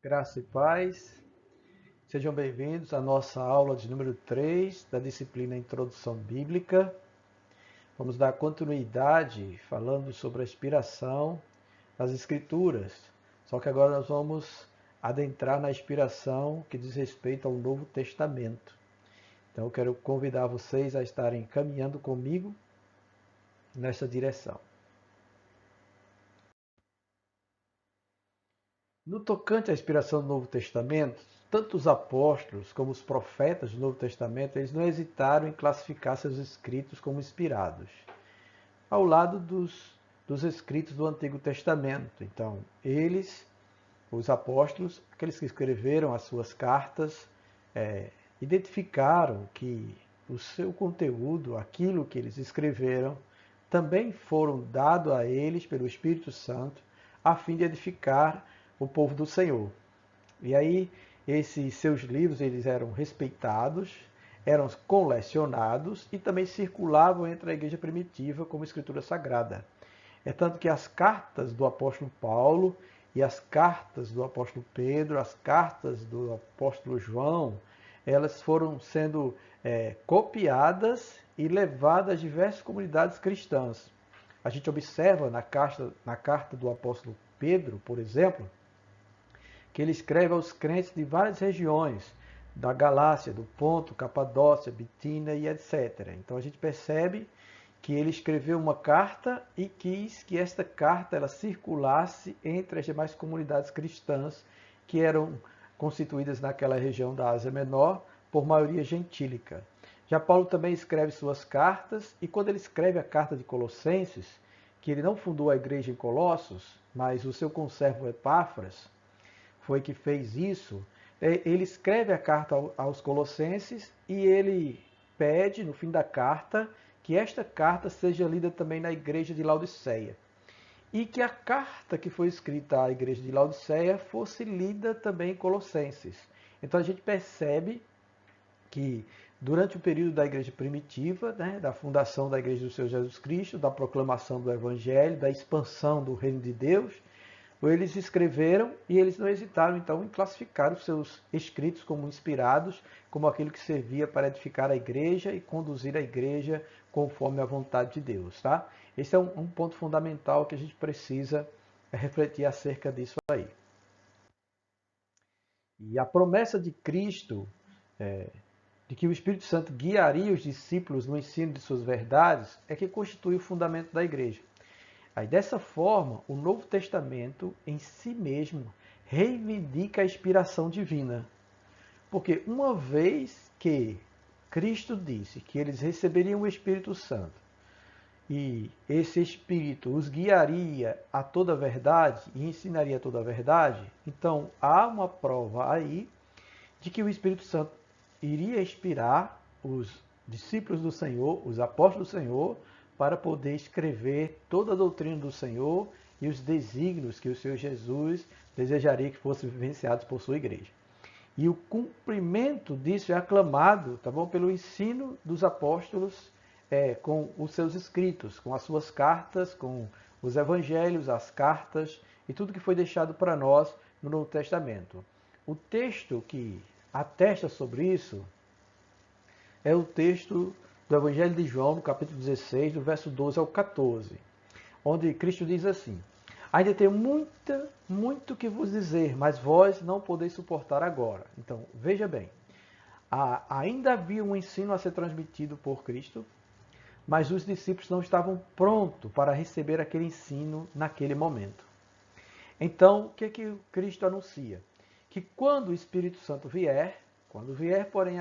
Graça e paz. Sejam bem-vindos à nossa aula de número 3 da disciplina Introdução Bíblica. Vamos dar continuidade falando sobre a inspiração das Escrituras. Só que agora nós vamos adentrar na inspiração que diz respeito ao Novo Testamento. Então eu quero convidar vocês a estarem caminhando comigo nessa direção. No tocante à inspiração do Novo Testamento, tanto os apóstolos como os profetas do Novo Testamento, eles não hesitaram em classificar seus escritos como inspirados, ao lado dos escritos do Antigo Testamento. Então, eles, os apóstolos, aqueles que escreveram as suas cartas, identificaram que o seu conteúdo, aquilo que eles escreveram, também foram dados a eles pelo Espírito Santo, a fim de edificar o povo do Senhor. E aí, esses seus livros eles eram respeitados, eram colecionados e também circulavam entre a igreja primitiva como escritura sagrada. É tanto que as cartas do apóstolo Paulo e as cartas do apóstolo Pedro, as cartas do apóstolo João, elas foram sendo copiadas e levadas a diversas comunidades cristãs. A gente observa na carta do apóstolo Pedro, por exemplo, que ele escreve aos crentes de várias regiões, da Galácia, do Ponto, Capadócia, Bitínia e etc. Então a gente percebe que ele escreveu uma carta e quis que esta carta ela circulasse entre as demais comunidades cristãs que eram constituídas naquela região da Ásia Menor por maioria gentílica. Já Paulo também escreve suas cartas e quando ele escreve a carta de Colossenses, que ele não fundou a igreja em Colossos, mas o seu conservo Epáfras foi que fez isso, ele escreve a carta aos Colossenses e ele pede, no fim da carta, que esta carta seja lida também na igreja de Laodiceia. E que a carta que foi escrita à igreja de Laodiceia fosse lida também em Colossenses. Então a gente percebe que durante o período da igreja primitiva, da fundação da igreja do Senhor Jesus Cristo, da proclamação do Evangelho, da expansão do reino de Deus, eles escreveram e eles não hesitaram então em classificar os seus escritos como inspirados, como aquilo que servia para edificar a igreja e conduzir a igreja conforme a vontade de Deus. Tá? Esse é um ponto fundamental que a gente precisa refletir acerca disso aí. E a promessa de Cristo, de que o Espírito Santo guiaria os discípulos no ensino de suas verdades, é que constitui o fundamento da igreja. Aí, dessa forma, o Novo Testamento em si mesmo reivindica a inspiração divina. Porque uma vez que Cristo disse que eles receberiam o Espírito Santo e esse Espírito os guiaria a toda a verdade e ensinaria toda a verdade, então há uma prova aí de que o Espírito Santo iria inspirar os discípulos do Senhor, os apóstolos do Senhor, para poder escrever toda a doutrina do Senhor e os desígnios que o Senhor Jesus desejaria que fossem vivenciados por sua igreja. E o cumprimento disso é aclamado, tá bom, pelo ensino dos apóstolos com os seus escritos, com as suas cartas, com os evangelhos, as cartas e tudo que foi deixado para nós no Novo Testamento. O texto que atesta sobre isso é o texto do Evangelho de João, no capítulo 16, do verso 12 ao 14, onde Cristo diz assim: ainda tenho muito que vos dizer, mas vós não podeis suportar agora. Então, veja bem, ainda havia um ensino a ser transmitido por Cristo, mas os discípulos não estavam prontos para receber aquele ensino naquele momento. Então, o que Cristo anuncia? Que quando o Espírito Santo vier, quando vier, porém,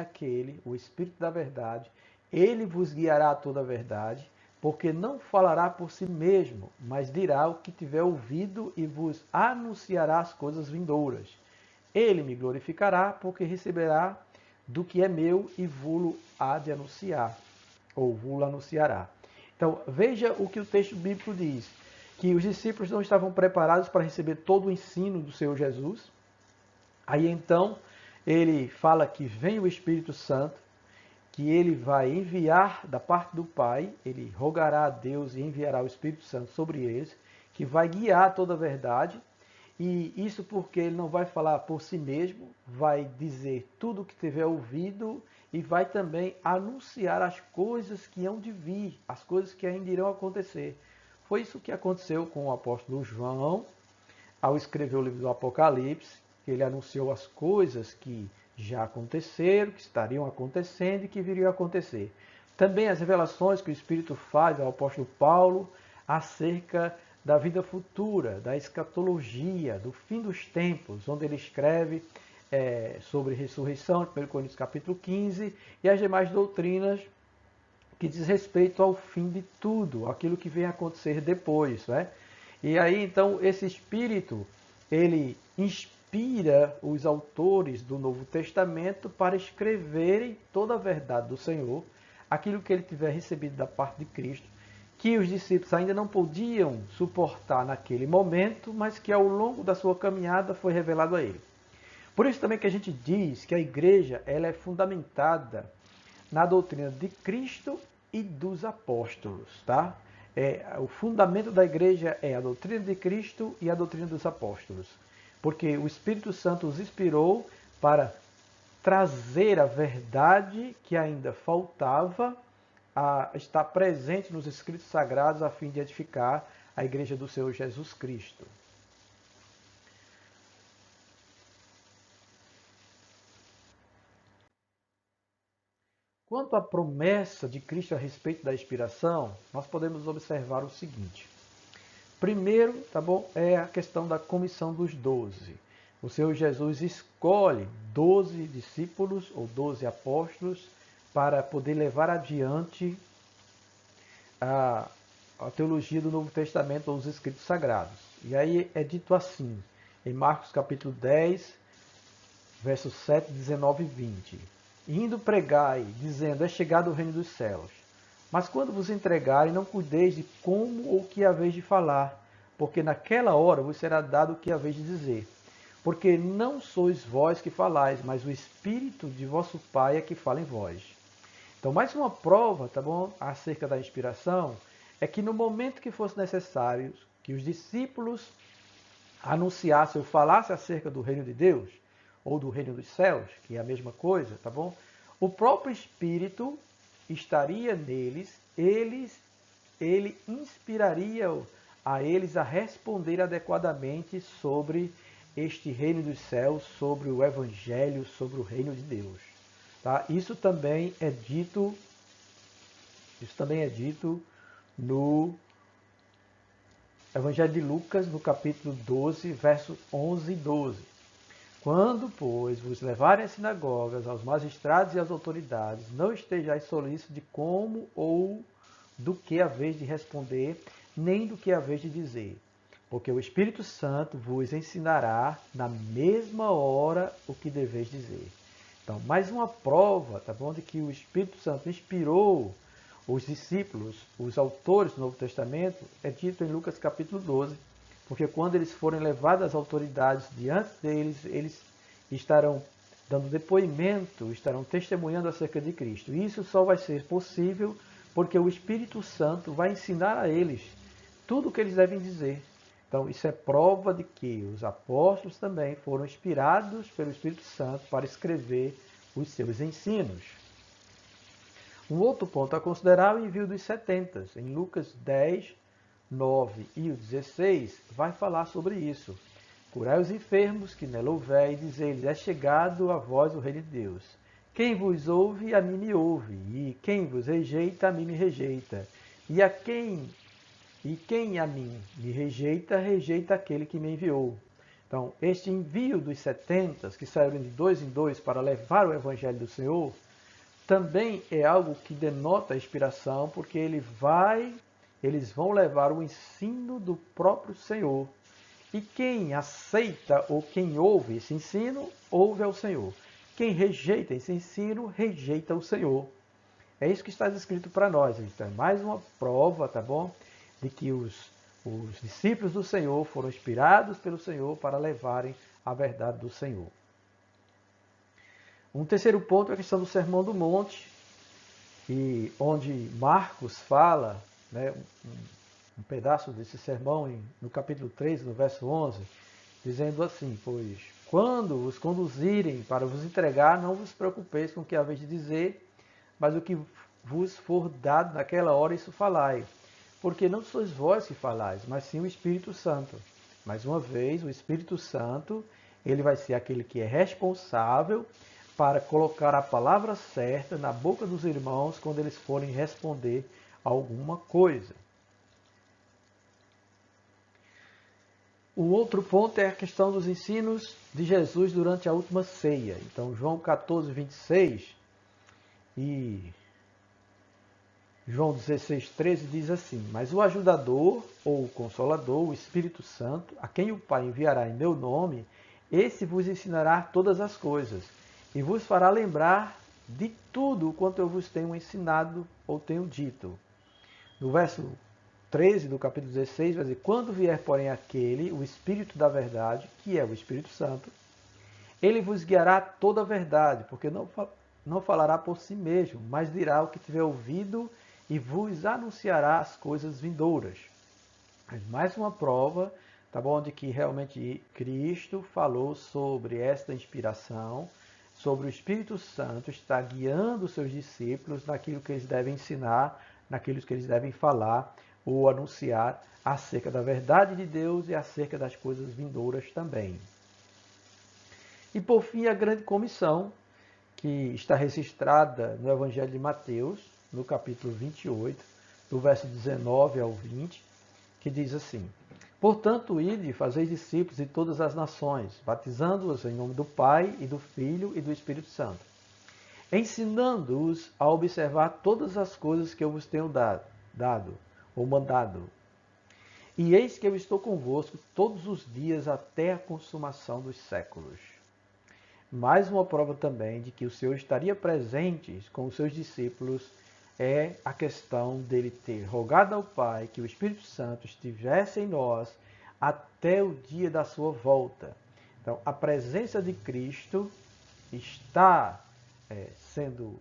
o Espírito da verdade, ele vos guiará a toda a verdade, porque não falará por si mesmo, mas dirá o que tiver ouvido e vos anunciará as coisas vindouras. Ele me glorificará, porque receberá do que é meu e vou-lo há de anunciar, ou vou-lo anunciará. Então, veja o que o texto bíblico diz, que os discípulos não estavam preparados para receber todo o ensino do Senhor Jesus. Aí então, ele fala que vem o Espírito Santo, que ele vai enviar da parte do Pai, ele rogará a Deus e enviará o Espírito Santo sobre eles, que vai guiar toda a verdade, E isso porque ele não vai falar por si mesmo, vai dizer tudo o que tiver ouvido e vai também anunciar as coisas que hão de vir, as coisas que ainda irão acontecer. Foi isso que aconteceu com o apóstolo João, ao escrever o livro do Apocalipse. Ele anunciou as coisas que já aconteceram, que estariam acontecendo e que viriam a acontecer. Também as revelações que o Espírito faz ao apóstolo Paulo acerca da vida futura, da escatologia, do fim dos tempos, onde ele escreve sobre ressurreição, 1 Coríntios capítulo 15, e as demais doutrinas que diz respeito ao fim de tudo, aquilo que vem a acontecer depois, né? E aí, então, esse Espírito, ele inspira os autores do Novo Testamento para escreverem toda a verdade do Senhor, aquilo que ele tiver recebido da parte de Cristo, que os discípulos ainda não podiam suportar naquele momento, mas que ao longo da sua caminhada foi revelado a ele. Por isso também que a gente diz que a igreja ela é fundamentada na doutrina de Cristo e dos apóstolos, tá? O fundamento da igreja é a doutrina de Cristo e a doutrina dos apóstolos, porque o Espírito Santo os inspirou para trazer a verdade que ainda faltava a estar presente nos escritos sagrados a fim de edificar a igreja do Senhor Jesus Cristo. Quanto à promessa de Cristo a respeito da inspiração, nós podemos observar o seguinte. Primeiro, tá bom, é a questão da comissão dos 12. O Senhor Jesus escolhe 12 discípulos ou 12 apóstolos para poder levar adiante a teologia do Novo Testamento ou os escritos sagrados. E aí é dito assim, em Marcos capítulo 10, versos 7, 19 e 20. Indo pregai, dizendo, é chegado o reino dos céus. Mas quando vos entregarem, não cuideis de como ou que haveis de falar, porque naquela hora vos será dado o que haveis de dizer. Porque não sois vós que falais, mas o Espírito de vosso Pai é que fala em vós. Então, mais uma prova, tá bom, acerca da inspiração, é que no momento que fosse necessário que os discípulos anunciassem ou falassem acerca do reino de Deus, ou do reino dos céus, que é a mesma coisa, tá bom? O próprio Espírito estaria neles, ele inspiraria a eles a responder adequadamente sobre este reino dos céus, sobre o Evangelho, sobre o reino de Deus. Tá? Isso também é dito no Evangelho de Lucas, no capítulo 12, versos 11 e 12. Quando, pois, vos levarem às sinagogas, aos magistrados e às autoridades, não estejais solícitos de como ou do que haveis de responder, nem do que haveis de dizer. Porque o Espírito Santo vos ensinará na mesma hora o que deveis dizer. Então, mais uma prova, tá bom, de que o Espírito Santo inspirou os discípulos, os autores do Novo Testamento, é dito em Lucas capítulo 12, porque quando eles forem levados às autoridades diante deles, eles estarão dando depoimento, estarão testemunhando acerca de Cristo. E isso só vai ser possível porque o Espírito Santo vai ensinar a eles tudo o que eles devem dizer. Então, isso é prova de que os apóstolos também foram inspirados pelo Espírito Santo para escrever os seus ensinos. Um outro ponto a considerar é o envio dos 70. Em Lucas 10, 9 e o 16, vai falar sobre isso. Curai os enfermos que nela houver e dizei-lhes, é chegado a vós o reino de Deus. Quem vos ouve, a mim me ouve, e quem vos rejeita, a mim me rejeita. E quem a mim me rejeita, rejeita aquele que me enviou. Então, este envio dos 70, que saíram de 2 em 2 para levar o Evangelho do Senhor, também é algo que denota a inspiração, porque eles vão levar o ensino do próprio Senhor. E quem aceita ou quem ouve esse ensino, ouve ao Senhor. Quem rejeita esse ensino, rejeita o Senhor. É isso que está escrito para nós. Então, é mais uma prova, tá bom? De que os discípulos do Senhor foram inspirados pelo Senhor para levarem a verdade do Senhor. Um terceiro ponto é a questão do Sermão do Monte, e onde Marcos fala, né, um pedaço desse sermão no capítulo 3, no verso 11, dizendo assim: pois quando os conduzirem para vos entregar, não vos preocupeis com o que haveis de dizer, mas o que vos for dado naquela hora, isso falai. Porque não sois vós que falais, mas sim o Espírito Santo. Mais uma vez, o Espírito Santo, ele vai ser aquele que é responsável para colocar a palavra certa na boca dos irmãos quando eles forem responder alguma coisa. O outro ponto é a questão dos ensinos de Jesus durante a última ceia. Então, João 14, 26 e João 16, 13 diz assim: mas o ajudador, ou o consolador, o Espírito Santo, a quem o Pai enviará em meu nome, esse vos ensinará todas as coisas, e vos fará lembrar de tudo quanto eu vos tenho ensinado ou tenho dito. No verso 13 do capítulo 16, vai dizer: quando vier, porém, aquele, o Espírito da verdade, que é o Espírito Santo, ele vos guiará toda a verdade, porque não falará por si mesmo, mas dirá o que tiver ouvido e vos anunciará as coisas vindouras. Mais uma prova, tá bom, de que realmente Cristo falou sobre esta inspiração, sobre o Espírito Santo estar guiando os seus discípulos naquilo que eles devem ensinar, naquilo que eles devem falar ou anunciar acerca da verdade de Deus e acerca das coisas vindouras também. E por fim, a grande comissão, que está registrada no Evangelho de Mateus, no capítulo 28, do verso 19 ao 20, que diz assim: portanto, ide e fazei discípulos de todas as nações, batizando-os em nome do Pai, e do Filho e do Espírito Santo, ensinando-os a observar todas as coisas que eu vos tenho dado ou mandado. E eis que eu estou convosco todos os dias até a consumação dos séculos. Mais uma prova também de que o Senhor estaria presente com os seus discípulos é a questão dele ter rogado ao Pai que o Espírito Santo estivesse em nós até o dia da sua volta. Então, a presença de Cristo está sendo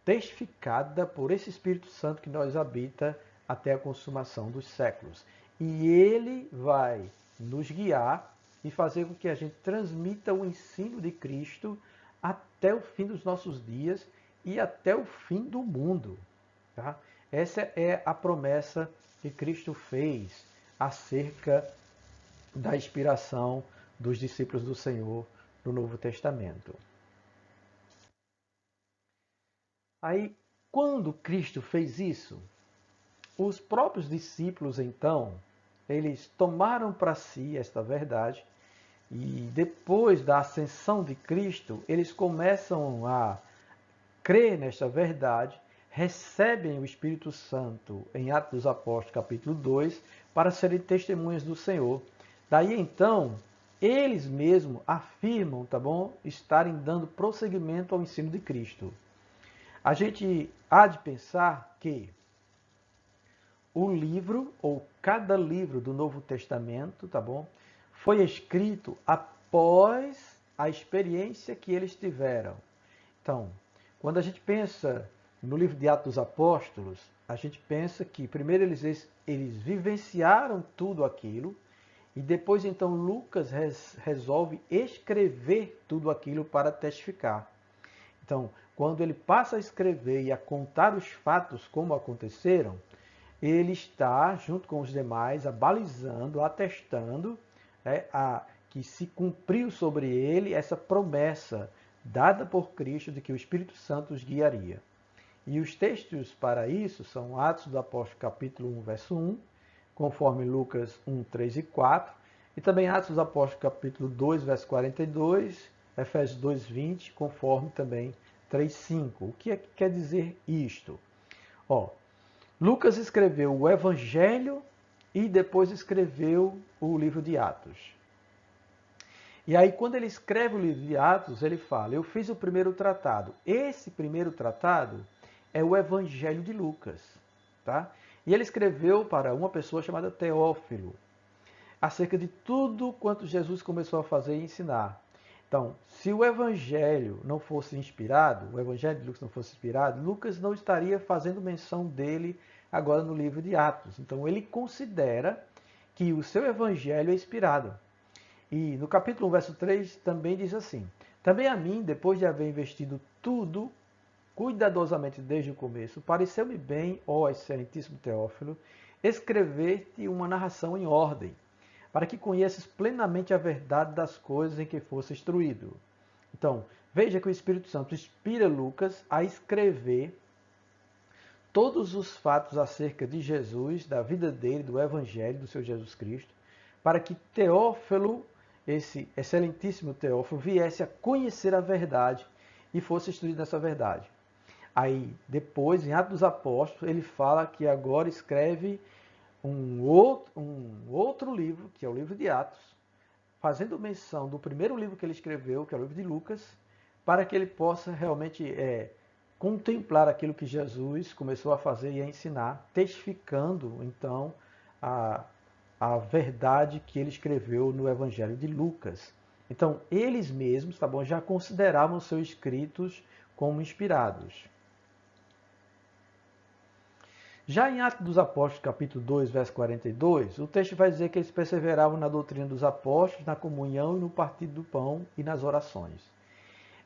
testificada por esse Espírito Santo que nós habita até a consumação dos séculos. E ele vai nos guiar e fazer com que a gente transmita o ensino de Cristo até o fim dos nossos dias e até o fim do mundo. Tá? Essa é a promessa que Cristo fez acerca da inspiração dos discípulos do Senhor no Novo Testamento. Aí, quando Cristo fez isso, os próprios discípulos, então, eles tomaram para si esta verdade e depois da ascensão de Cristo, eles começam a crer nesta verdade, recebem o Espírito Santo em Atos dos Apóstolos, capítulo 2, para serem testemunhas do Senhor. Daí então, eles mesmos afirmam, tá bom, estarem dando prosseguimento ao ensino de Cristo. A gente há de pensar que o livro, ou cada livro do Novo Testamento, tá bom, foi escrito após a experiência que eles tiveram. Então, quando a gente pensa no livro de Atos dos Apóstolos, a gente pensa que primeiro eles vivenciaram tudo aquilo e depois então Lucas resolve escrever tudo aquilo para testificar. Então, quando ele passa a escrever e a contar os fatos como aconteceram, ele está, junto com os demais, abalizando, atestando que se cumpriu sobre ele essa promessa dada por Cristo de que o Espírito Santo os guiaria. E os textos para isso são Atos do Apóstolo capítulo 1, verso 1, conforme Lucas 1, 3 e 4, e também Atos dos Apóstolos capítulo 2, verso 42, Efésios 2, 20, conforme também 3, 5. O que quer dizer isto? Lucas escreveu o Evangelho e depois escreveu o livro de Atos. E aí, quando ele escreve o livro de Atos, ele fala: eu fiz o primeiro tratado. Esse primeiro tratado é o Evangelho de Lucas. Tá? E ele escreveu para uma pessoa chamada Teófilo, acerca de tudo quanto Jesus começou a fazer e ensinar. Então, se o Evangelho não fosse inspirado, o Evangelho de Lucas não fosse inspirado, Lucas não estaria fazendo menção dele agora no livro de Atos. Então, ele considera que o seu Evangelho é inspirado. E no capítulo 1, verso 3, também diz assim: Também a mim, depois de haver investido tudo cuidadosamente desde o começo, pareceu-me bem, ó excelentíssimo Teófilo, escrever-te uma narração em ordem, para que conheças plenamente a verdade das coisas em que fosse instruído. Então, veja que o Espírito Santo inspira Lucas a escrever todos os fatos acerca de Jesus, da vida dele, do Evangelho, do seu Jesus Cristo, para que Teófilo, esse excelentíssimo Teófilo, viesse a conhecer a verdade e fosse instruído nessa verdade. Aí, depois, em Atos dos Apóstolos, ele fala que agora escreve um outro livro, que é o livro de Atos, fazendo menção do primeiro livro que ele escreveu, que é o livro de Lucas, para que ele possa realmente contemplar aquilo que Jesus começou a fazer e a ensinar, testificando, então, a, a verdade que ele escreveu no Evangelho de Lucas. Então, eles mesmos, tá bom, já consideravam seus escritos como inspirados. Já em Atos dos Apóstolos, capítulo 2, verso 42, o texto vai dizer que eles perseveravam na doutrina dos apóstolos, na comunhão e no partido do pão e nas orações.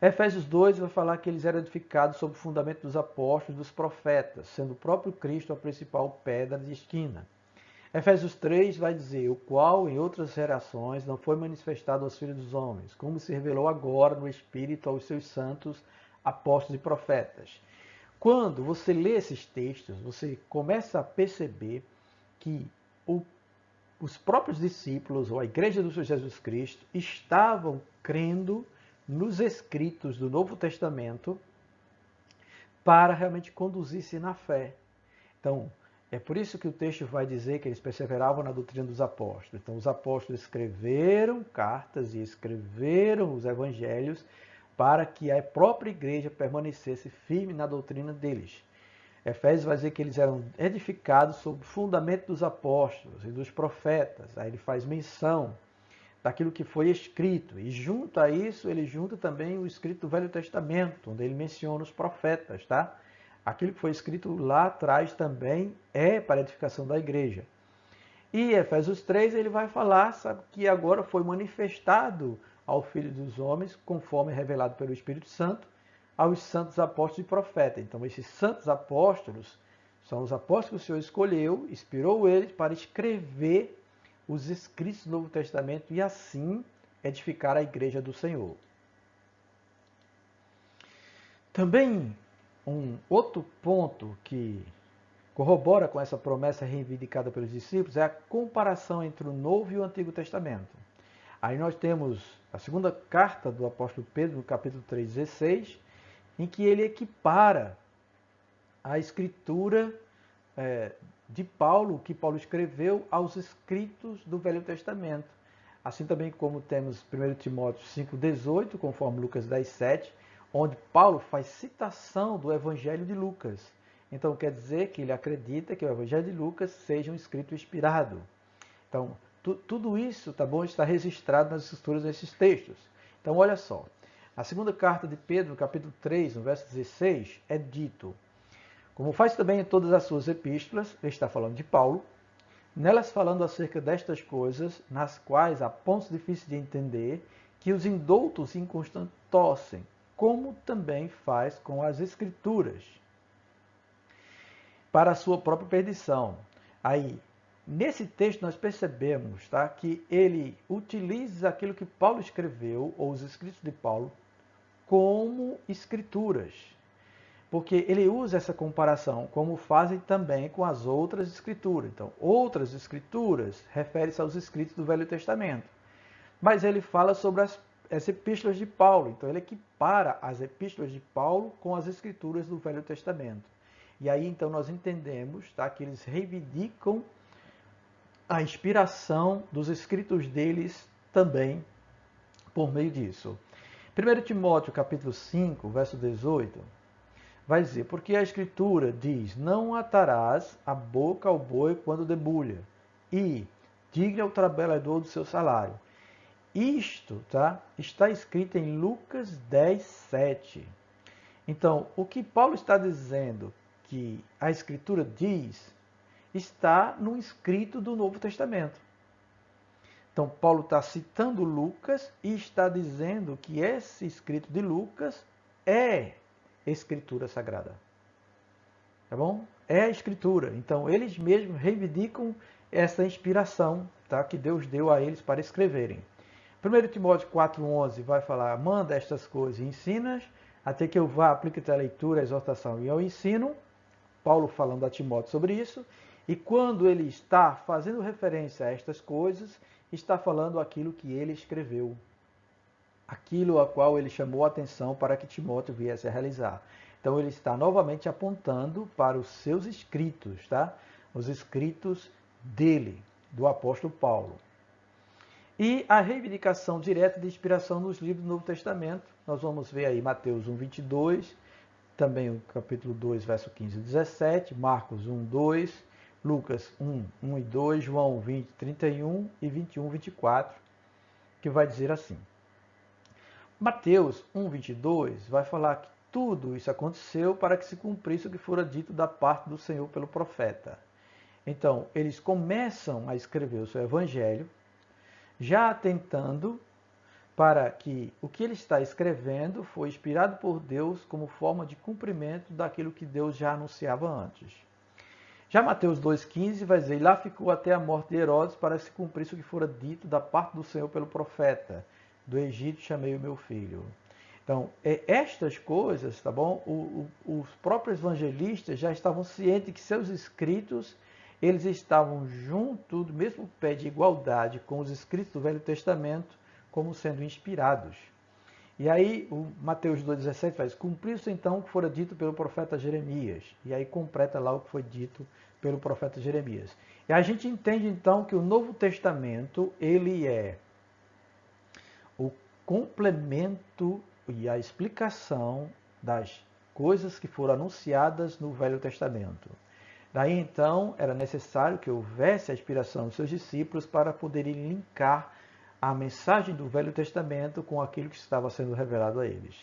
Efésios 2 vai falar que eles eram edificados sob o fundamento dos apóstolos e dos profetas, sendo o próprio Cristo a principal pedra de esquina. Efésios 3 vai dizer, o qual em outras gerações não foi manifestado aos filhos dos homens, como se revelou agora no Espírito aos seus santos apóstolos e profetas. Quando você lê esses textos, você começa a perceber que os próprios discípulos, ou a igreja do Senhor Jesus Cristo, estavam crendo nos escritos do Novo Testamento para realmente conduzir-se na fé. Então, é por isso que o texto vai dizer que eles perseveravam na doutrina dos apóstolos. Então, os apóstolos escreveram cartas e escreveram os evangelhos para que a própria igreja permanecesse firme na doutrina deles. Efésios vai dizer que eles eram edificados sob o fundamento dos apóstolos e dos profetas. Aí ele faz menção daquilo que foi escrito. E junto a isso, ele junta também o escrito do Velho Testamento, onde ele menciona os profetas, tá? Aquilo que foi escrito lá atrás também é para a edificação da igreja. E Efésios 3 ele vai falar, sabe, que agora foi manifestado ao Filho dos Homens, conforme revelado pelo Espírito Santo, aos santos apóstolos e profetas. Então, esses santos apóstolos são os apóstolos que o Senhor escolheu, inspirou eles para escrever os escritos do Novo Testamento e assim edificar a igreja do Senhor. Também um outro ponto que corrobora com essa promessa reivindicada pelos discípulos é a comparação entre o Novo e o Antigo Testamento. Aí nós temos a segunda carta do apóstolo Pedro, no capítulo 3,16, em que ele equipara a escritura de Paulo, que Paulo escreveu, aos escritos do Velho Testamento. Assim também como temos 1 Timóteo 5,18, conforme Lucas 10,7, onde Paulo faz citação do Evangelho de Lucas. Então quer dizer que ele acredita que o Evangelho de Lucas seja um escrito inspirado. Então, tudo isso, tá bom, está registrado nas escrituras desses textos. Então, olha só. A segunda carta de Pedro, no capítulo 3, no verso 16, é dito: como faz também em todas as suas epístolas, ele está falando de Paulo, nelas falando acerca destas coisas, nas quais há pontos difíceis de entender, que os indoutos e inconstantes torcem, como também faz com as Escrituras, para a sua própria perdição. Aí, nesse texto nós percebemos, tá, que ele utiliza aquilo que Paulo escreveu, ou os escritos de Paulo, como escrituras. Porque ele usa essa comparação, como fazem também com as outras escrituras. Então, outras escrituras refere-se aos escritos do Velho Testamento. Mas ele fala sobre as epístolas de Paulo. Então, ele equipara as epístolas de Paulo com as escrituras do Velho Testamento. E aí, então, nós entendemos, tá, que eles reivindicam a inspiração dos escritos deles também por meio disso. 1 Timóteo, capítulo 5, verso 18, vai dizer, porque a Escritura diz, não atarás a boca ao boi quando debulha, e diga ao trabalhador do seu salário. Isto, tá, está escrito em Lucas 10, 7. Então, o que Paulo está dizendo que a Escritura diz, está no escrito do Novo Testamento. Então, Paulo está citando Lucas e está dizendo que esse escrito de Lucas é escritura sagrada. Tá bom? É a escritura. Então, eles mesmos reivindicam essa inspiração, tá, que Deus deu a eles para escreverem. 1 Timóteo 4,11 vai falar: manda estas coisas e ensina-as, até que eu vá, aplique a leitura, a exortação e ao ensino. Paulo falando a Timóteo sobre isso. E quando ele está fazendo referência a estas coisas, está falando aquilo que ele escreveu. Aquilo a qual ele chamou a atenção para que Timóteo viesse a realizar. Então ele está novamente apontando para os seus escritos, tá? Os escritos dele, do apóstolo Paulo. E a reivindicação direta de inspiração nos livros do Novo Testamento. Nós vamos ver aí Mateus 1:22, também o capítulo 2, verso 15 e 17, Marcos 1:2, Lucas 1:1 e 2, João 20:31 e 21:24, que vai dizer assim. Mateus 1:22 vai falar que tudo isso aconteceu para que se cumprisse o que fora dito da parte do Senhor pelo profeta. Então, eles começam a escrever o seu evangelho, já atentando para que o que ele está escrevendo foi inspirado por Deus como forma de cumprimento daquilo que Deus já anunciava antes. Já Mateus 2,15 vai dizer: lá ficou até a morte de Herodes para que se cumprisse o que fora dito da parte do Senhor pelo profeta. Do Egito chamei o meu filho. Então, estas coisas, tá bom? Os próprios evangelistas já estavam cientes que seus escritos, eles estavam junto, do mesmo pé de igualdade com os escritos do Velho Testamento, como sendo inspirados. E aí, o Mateus 2,17 faz: cumpriu-se então o que fora dito pelo profeta Jeremias. E aí completa lá o que foi dito pelo profeta Jeremias. E a gente entende então que o Novo Testamento, ele é o complemento e a explicação das coisas que foram anunciadas no Velho Testamento. Daí então era necessário que houvesse a inspiração dos seus discípulos para poderem linkar a mensagem do Velho Testamento com aquilo que estava sendo revelado a eles.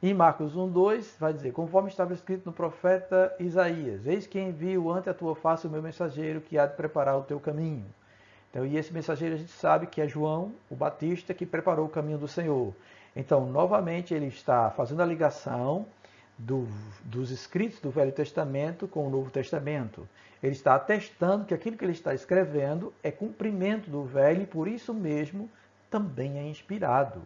Em Marcos 1:2 vai dizer: conforme estava escrito no profeta Isaías: eis que envio ante a tua face o meu mensageiro que há de preparar o teu caminho. Então, e esse mensageiro a gente sabe que é João, o Batista, que preparou o caminho do Senhor. Então, novamente, ele está fazendo a ligação dos escritos do Velho Testamento com o Novo Testamento. Ele está atestando que aquilo que ele está escrevendo é cumprimento do Velho e, por isso mesmo, também é inspirado.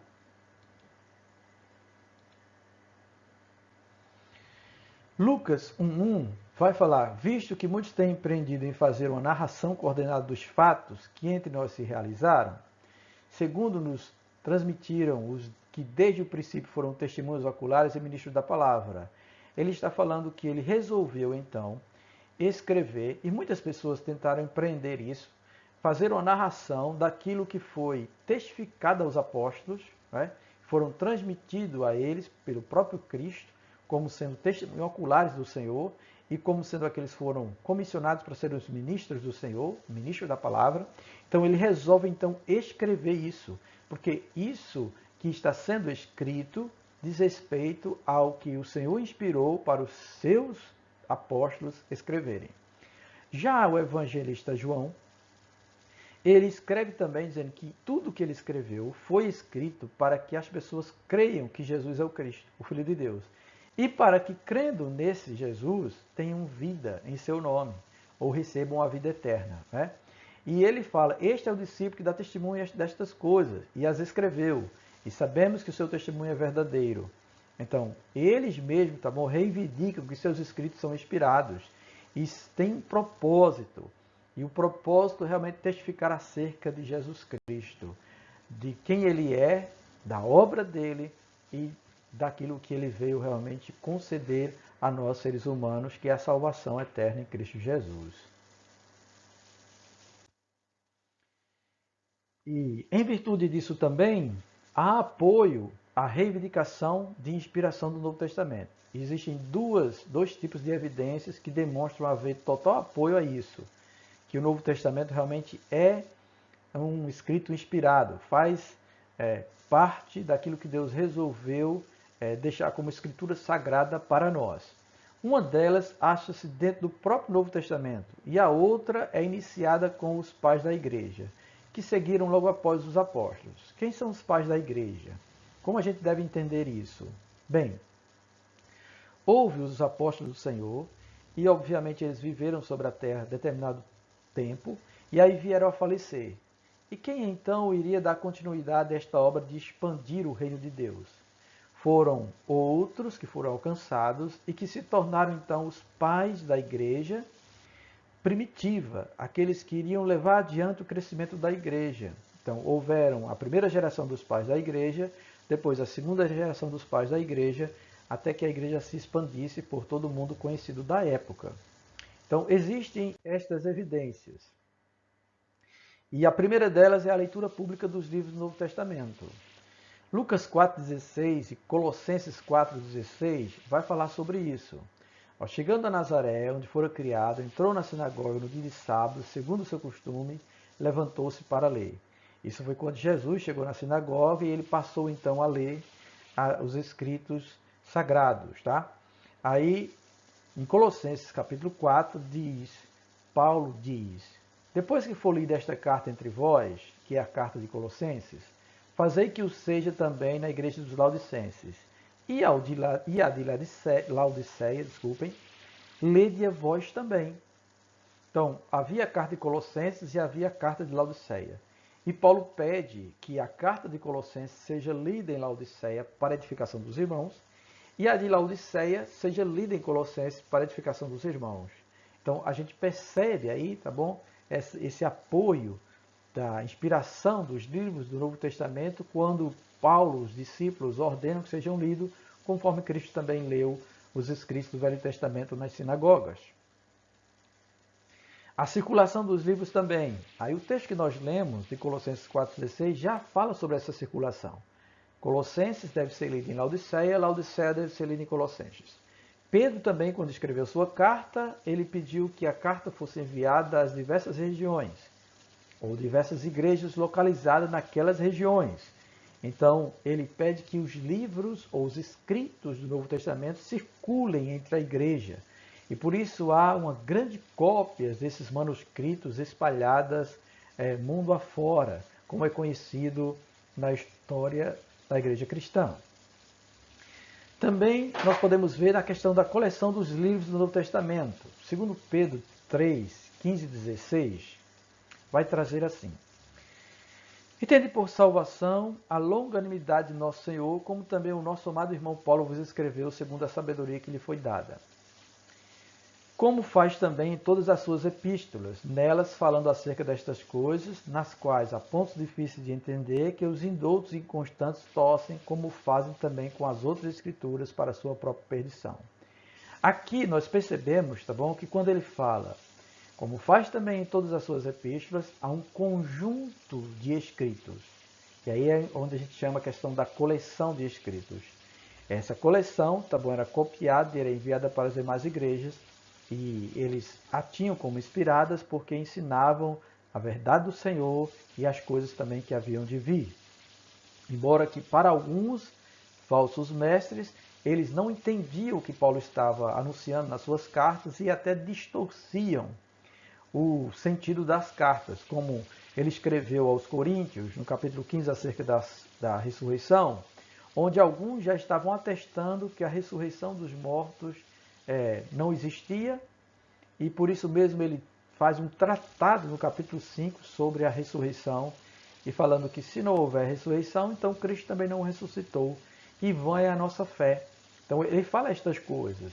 Lucas 1:1 vai falar: visto que muitos têm empreendido em fazer uma narração coordenada dos fatos que entre nós se realizaram, segundo nos transmitiram os que desde o princípio foram testemunhas oculares e ministros da palavra. Ele está falando que ele resolveu então escrever, e muitas pessoas tentaram empreender isso, fazer uma narração daquilo que foi testificado aos apóstolos, né? Foram transmitidos a eles pelo próprio Cristo, como sendo testemunhas oculares do Senhor, e como sendo aqueles que foram comissionados para serem os ministros do Senhor, ministros da palavra. Então ele resolve então escrever isso, porque isso que está sendo escrito diz respeito ao que o Senhor inspirou para os seus apóstolos escreverem. Já o evangelista João, ele escreve também dizendo que tudo que ele escreveu foi escrito para que as pessoas creiam que Jesus é o Cristo, o Filho de Deus. E para que, crendo nesse Jesus, tenham vida em seu nome, ou recebam a vida eterna. Né? E ele fala: este é o discípulo que dá testemunho destas coisas, e as escreveu, e sabemos que o seu testemunho é verdadeiro. Então, eles mesmos, tá bom, reivindicam que seus escritos são inspirados, e têm um propósito, e o propósito é realmente testificar acerca de Jesus Cristo, de quem ele é, da obra dele, e daquilo que ele veio realmente conceder a nós seres humanos, que é a salvação eterna em Cristo Jesus. E em virtude disso também, há apoio à reivindicação de inspiração do Novo Testamento. Existem dois tipos de evidências que demonstram haver total apoio a isso, que o Novo Testamento realmente é um escrito inspirado, faz parte daquilo que Deus resolveu deixar como escritura sagrada para nós. Uma delas acha-se dentro do próprio Novo Testamento e a outra é iniciada com os pais da igreja, que seguiram logo após os apóstolos. Quem são os pais da igreja? Como a gente deve entender isso? Bem, houve os apóstolos do Senhor e, obviamente, eles viveram sobre a terra determinado tempo e aí vieram a falecer. E quem então iria dar continuidade a esta obra de expandir o reino de Deus? Foram outros que foram alcançados e que se tornaram então os pais da igreja primitiva, aqueles que iriam levar adiante o crescimento da igreja. Então, houveram a primeira geração dos pais da igreja, depois a segunda geração dos pais da igreja, até que a igreja se expandisse por todo o mundo conhecido da época. Então, existem estas evidências. E a primeira delas é a leitura pública dos livros do Novo Testamento. Lucas 4,16 e Colossenses 4,16 vai falar sobre isso. Chegando a Nazaré, onde fora criado, entrou na sinagoga no dia de sábado, segundo o seu costume, levantou-se para ler. Isso foi quando Jesus chegou na sinagoga e ele passou então a ler os escritos sagrados. Tá? Aí, em Colossenses capítulo 4, Paulo diz: depois que for lida esta carta entre vós, que é a carta de Colossenses, fazei que o seja também na igreja dos Laodicenses. E a de Laodiceia, lede-a vós também. Então, havia a carta de Colossenses e havia a carta de Laodiceia. E Paulo pede que a carta de Colossenses seja lida em Laodiceia para a edificação dos irmãos e a de Laodiceia seja lida em Colossenses para a edificação dos irmãos. Então, a gente percebe aí, tá bom? Esse apoio da inspiração dos livros do Novo Testamento quando Paulo, os discípulos, ordenam que sejam lidos, conforme Cristo também leu os escritos do Velho Testamento nas sinagogas. A circulação dos livros também. Aí o texto que nós lemos, de Colossenses 4,16, já fala sobre essa circulação. Colossenses deve ser lido em Laodiceia, Laodiceia deve ser lido em Colossenses. Pedro também, quando escreveu sua carta, ele pediu que a carta fosse enviada às diversas regiões, ou diversas igrejas localizadas naquelas regiões. Então, ele pede que os livros ou os escritos do Novo Testamento circulem entre a igreja. E por isso há uma grande cópia desses manuscritos espalhadas mundo afora, como é conhecido na história da igreja cristã. Também nós podemos ver a questão da coleção dos livros do Novo Testamento. Segundo Pedro 3, 15 e 16, vai trazer assim: e tende por salvação a longanimidade de nosso Senhor, como também o nosso amado irmão Paulo vos escreveu, segundo a sabedoria que lhe foi dada. Como faz também em todas as suas epístolas, nelas falando acerca destas coisas, nas quais há pontos difíceis de entender, que os indoutos e inconstantes torcem, como fazem também com as outras escrituras, para a sua própria perdição. Aqui nós percebemos, tá bom, que quando ele fala, como faz também em todas as suas epístolas, há um conjunto de escritos. E aí é onde a gente chama a questão da coleção de escritos. Essa coleção, tá bom, era copiada e era enviada para as demais igrejas, e eles a tinham como inspiradas porque ensinavam a verdade do Senhor e as coisas também que haviam de vir. Embora que para alguns falsos mestres, eles não entendiam o que Paulo estava anunciando nas suas cartas e até distorciam o sentido das cartas, como ele escreveu aos Coríntios, no capítulo 15, acerca da ressurreição, onde alguns já estavam atestando que a ressurreição dos mortos não existia, e por isso mesmo ele faz um tratado no capítulo 5 sobre a ressurreição, e falando que se não houver ressurreição, então Cristo também não ressuscitou, e vã é a nossa fé. Então ele fala estas coisas.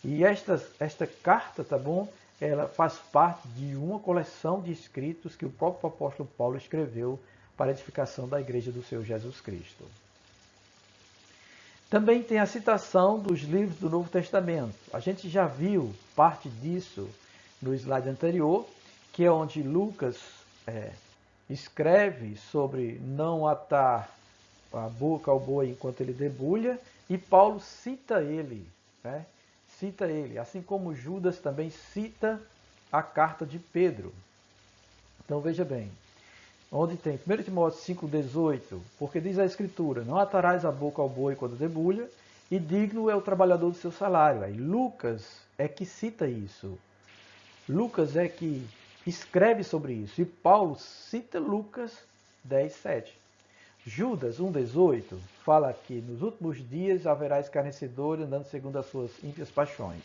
E esta carta, tá bom? Ela faz parte de uma coleção de escritos que o próprio apóstolo Paulo escreveu para a edificação da igreja do Senhor Jesus Cristo. Também tem a citação dos livros do Novo Testamento. A gente já viu parte disso no slide anterior, que é onde Lucas escreve sobre não atar a boca ao boi enquanto ele debulha, e Paulo cita ele, né? Cita ele, assim como Judas também cita a carta de Pedro. Então veja bem, onde tem 1 Timóteo 5,18, porque diz a Escritura, não atarás a boca ao boi quando debulha, e digno é o trabalhador do seu salário. Aí Lucas é que cita isso. Lucas é que escreve sobre isso. E Paulo cita Lucas 10:7. Judas 1,18 fala que nos últimos dias haverá escarnecedores andando segundo as suas ímpias paixões.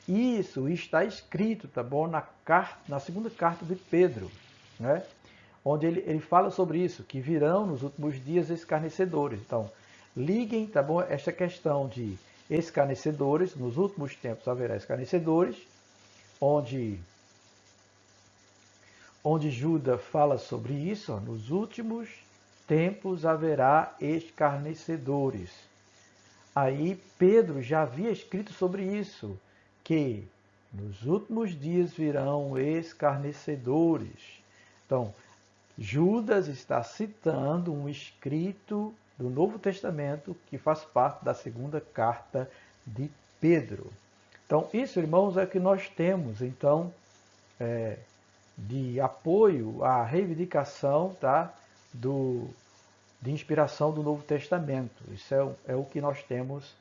Isso está escrito, tá bom, na segunda carta de Pedro, né? Onde ele fala sobre isso, que virão nos últimos dias escarnecedores. Então, liguem, tá bom, esta questão de escarnecedores, nos últimos tempos haverá escarnecedores, onde Judas fala sobre isso, ó, nos últimos tempos haverá escarnecedores. Aí Pedro já havia escrito sobre isso, que nos últimos dias virão escarnecedores. Então, Judas está citando um escrito do Novo Testamento que faz parte da segunda carta de Pedro. Então, isso, irmãos, é o que nós temos, então, de apoio à reivindicação, tá, de inspiração do Novo Testamento. Isso é o que nós temos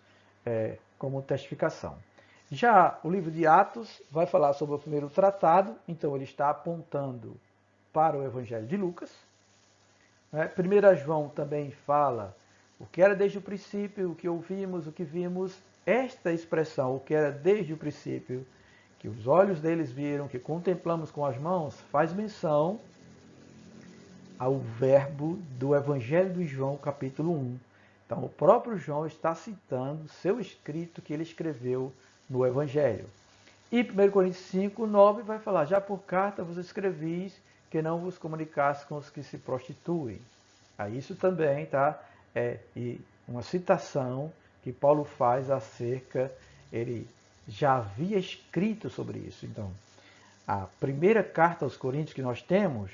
como testificação. Já o livro de Atos vai falar sobre o primeiro tratado, então ele está apontando para o Evangelho de Lucas. 1 João também fala o que era desde o princípio, o que ouvimos, o que vimos. Esta expressão, o que era desde o princípio, que os olhos deles viram, que contemplamos com as mãos, faz menção ao verbo do Evangelho de João, capítulo 1. Então, o próprio João está citando seu escrito que ele escreveu no Evangelho. E 1 Coríntios 5, 9 vai falar, já por carta vos escrevis que não vos comunicasse com os que se prostituem. Aí isso também tá, e uma citação que Paulo faz acerca, ele já havia escrito sobre isso. Então, a primeira carta aos Coríntios que nós temos,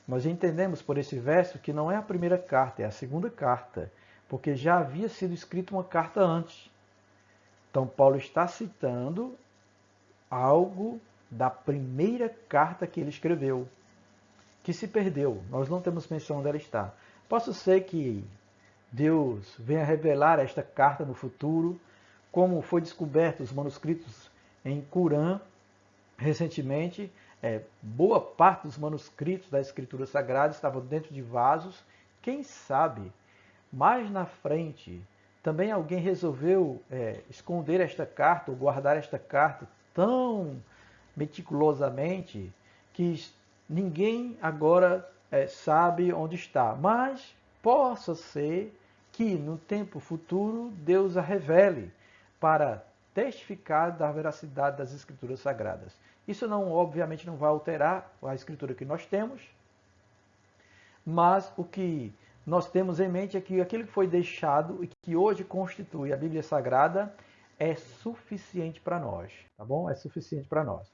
nós entendemos por esse verso que não é a primeira carta, é a segunda carta, porque já havia sido escrita uma carta antes. Então, Paulo está citando algo da primeira carta que ele escreveu, que se perdeu. Nós não temos menção onde ela está. Posso ser que Deus venha revelar esta carta no futuro, como foi descoberto os manuscritos em Qumran recentemente. Boa parte dos manuscritos da Escritura Sagrada estavam dentro de vasos. Quem sabe, mais na frente, também alguém resolveu esconder esta carta ou guardar esta carta tão meticulosamente que ninguém agora sabe onde está. Mas possa ser que no tempo futuro Deus a revele para testificar da veracidade das Escrituras Sagradas. Isso obviamente não vai alterar a Escritura que nós temos, mas o que nós temos em mente é que aquilo que foi deixado e que hoje constitui a Bíblia Sagrada é suficiente para nós, tá bom? É suficiente para nós.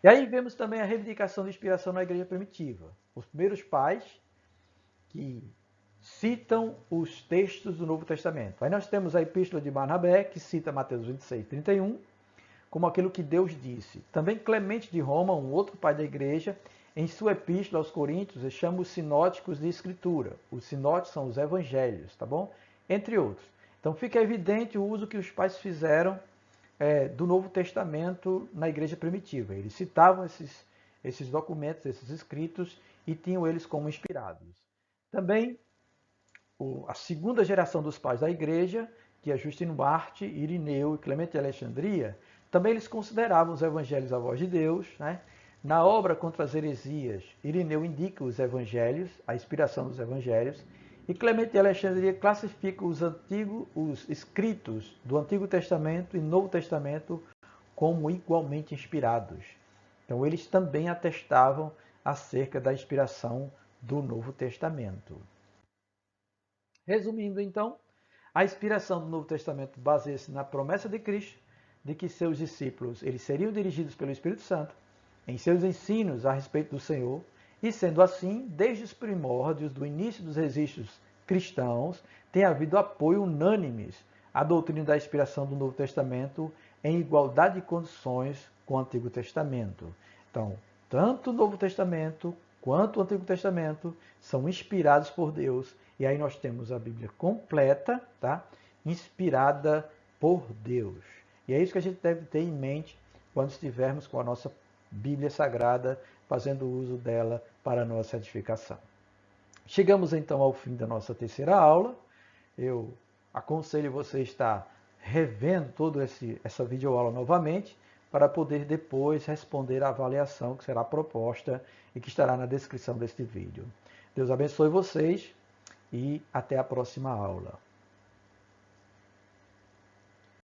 E aí vemos também a reivindicação de inspiração na igreja primitiva. Os primeiros pais que citam os textos do Novo Testamento. Aí nós temos a Epístola de Barnabé, que cita Mateus 26, 31, como aquilo que Deus disse. Também Clemente de Roma, um outro pai da igreja, em sua epístola aos Coríntios, chama os sinóticos de Escritura. Os sinóticos são os evangelhos, tá bom? Entre outros. Então fica evidente o uso que os pais fizeram do Novo Testamento na igreja primitiva. Eles citavam esses documentos, esses escritos, e tinham eles como inspirados. Também a segunda geração dos pais da igreja, que é Justino Marte, Irineu e Clemente de Alexandria, também eles consideravam os evangelhos a voz de Deus, né? Na obra contra as heresias, Irineu indica os evangelhos, a inspiração dos evangelhos, e Clemente de Alexandria classifica os escritos do Antigo Testamento e Novo Testamento como igualmente inspirados. Então eles também atestavam acerca da inspiração do Novo Testamento. Resumindo então, a inspiração do Novo Testamento baseia-se na promessa de Cristo de que seus discípulos eles seriam dirigidos pelo Espírito Santo em seus ensinos a respeito do Senhor, e sendo assim, desde os primórdios do início dos registros cristãos, tem havido apoio unânimes à doutrina da inspiração do Novo Testamento em igualdade de condições com o Antigo Testamento. Então, tanto o Novo Testamento quanto o Antigo Testamento são inspirados por Deus, e aí nós temos a Bíblia completa, tá? Inspirada por Deus. E é isso que a gente deve ter em mente quando estivermos com a nossa Bíblia Sagrada fazendo uso dela para a nossa edificação. Chegamos então ao fim da nossa terceira aula. Eu aconselho você a estar revendo toda essa videoaula novamente para poder depois responder à avaliação que será proposta e que estará na descrição deste vídeo. Deus abençoe vocês e até a próxima aula.